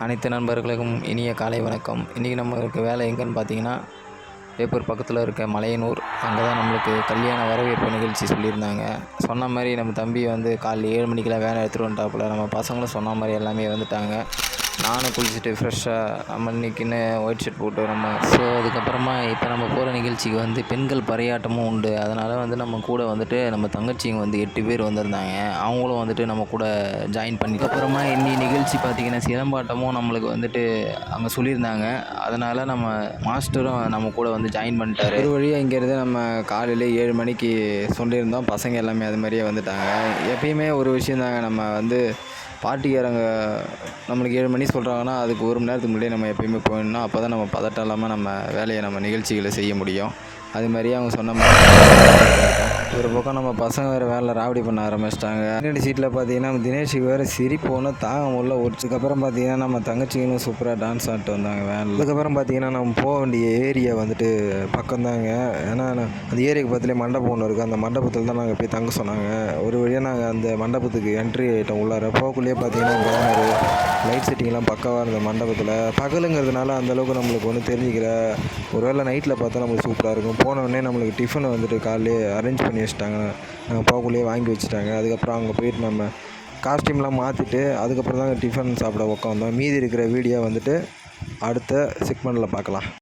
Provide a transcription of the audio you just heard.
அனைத்து நண்பர்களுக்கும் இனிய காலை வணக்கம். இன்றைக்கி நம்மளுக்கு வேலை எங்கேன்னு பார்த்தீங்கன்னா, வேப்பூர் பக்கத்தில் இருக்க மலையனூர். அங்கே தான் நம்மளுக்கு கல்யாண வரவேற்பு நிகழ்ச்சி சொல்லியிருந்தாங்க. சொன்ன மாதிரி நம்ம தம்பி வந்து காலைல 7 மணிக்கெலாம் வேலை எடுத்துகிட்டு வந்துட்டாப்புல. நம்ம பசங்களும் சொன்ன மாதிரி எல்லாமே வந்துட்டாங்க. நானும் குளிச்சுட்டு ஃப்ரெஷ்ஷாக நம்ம இன்றைக்கின்னு ஒயிட் ஷர்ட் போட்டு அதுக்கப்புறமா இப்போ நம்ம போகிற நிகழ்ச்சிக்கு வந்து பெண்கள் பறையாட்டமும் உண்டு. அதனால் வந்து நம்ம கூட வந்துட்டு நம்ம தங்கச்சிங்க வந்து 8 பேர் வந்திருந்தாங்க. அவங்களும் வந்துட்டு நம்ம கூட ஜாயின் பண்ணிட்டு அப்புறமா நிகழ்ச்சி பார்த்திங்கன்னா சிலம்பாட்டமும் நம்மளுக்கு வந்துட்டு அங்கே சொல்லியிருந்தாங்க. அதனால் நம்ம மாஸ்டரும் நம்ம கூட வந்து ஜாயின் பண்ணிட்டாரு. ஒரு வழியாக இங்கேருந்து நம்ம காலையில் 7 மணிக்கு சொல்லியிருந்தோம். பசங்க எல்லாமே அது மாதிரியே வந்துட்டாங்க. எப்பயுமே ஒரு விஷயம் தாங்க, நம்ம வந்து பார்ட்டிக்காரங்க நம்மளுக்கு 7 மணி சொல்கிறாங்கன்னா அதுக்கு 1 மணி நேரத்துக்கு முன்னாடியே நம்ம எப்பயுமே போயிடணும். அப்போ தான் நம்ம பதட்டம் இல்லாமல் நம்ம வேலையை நம்ம நிகழ்ச்சிகளை செய்ய முடியும். அது மாதிரியே அவங்க சொன்ன மாதிரி ஒரு பக்கம் நம்ம பசங்க வேறு வேலை ராவடி பண்ண ஆரம்பிச்சிட்டாங்க. பின்னாடி சீட்டில் பார்த்தீங்கன்னா நம்ம தினேஷுக்கு வேறு சிரிப்பு ஒன்றும் தாங்க முடியல. ஒருச்சுக்கப்புறம் பார்த்தீங்கன்னா நம்ம தங்கச்சிங்களும் சூப்பராக டான்ஸ் ஆடிட்டு வந்தாங்க வேனில். அதுக்கப்புறம் பார்த்தீங்கன்னா நம்ம போக வேண்டிய ஏரியா வந்துட்டு பக்கம்தாங்க. ஏன்னா அந்த ஏரியாவுக்கு பக்கத்துலேயே மண்டபம் ஒன்று இருக்குது. அந்த மண்டபத்தில் தான் நாங்கள் போய் தங்க சொன்னாங்க. ஒரு வழியாக நாங்கள் அந்த மண்டபத்துக்கு என்ட்ரி ஆகிட்டோம். உள்ளார போகக்குள்ளேயே பார்த்தீங்கன்னா பேனரு லைட் செட்டிங்லாம் பக்காவாக இருந்த மண்டபத்தில். பகலுங்கிறதுனால அந்தளவுக்கு நம்மளுக்கு ஒன்றும் தெரிஞ்சிக்கல. ஒரு வேளை நைட்டில் பார்த்தா நம்மளுக்கு சூப்பராக இருக்கும். போனோடனே நம்மளுக்கு டிஃபனை வந்துட்டு காலையிலே அரேஞ்ச் பண்ணி வச்சுட்டாங்க. நாங்கள் போகக்குள்ளேயே வாங்கி வச்சுட்டாங்க. அதுக்கப்புறம் அங்கே போயிட்டு நம்ம காஸ்டியூம்லாம் மாற்றிட்டு அதுக்கப்புறம் தாங்க டிஃபன் சாப்பிட உட்காந்தோம். மீதி இருக்கிற வீடியோ வந்துட்டு அடுத்த செக்மெண்ட்டில் பார்க்கலாம்.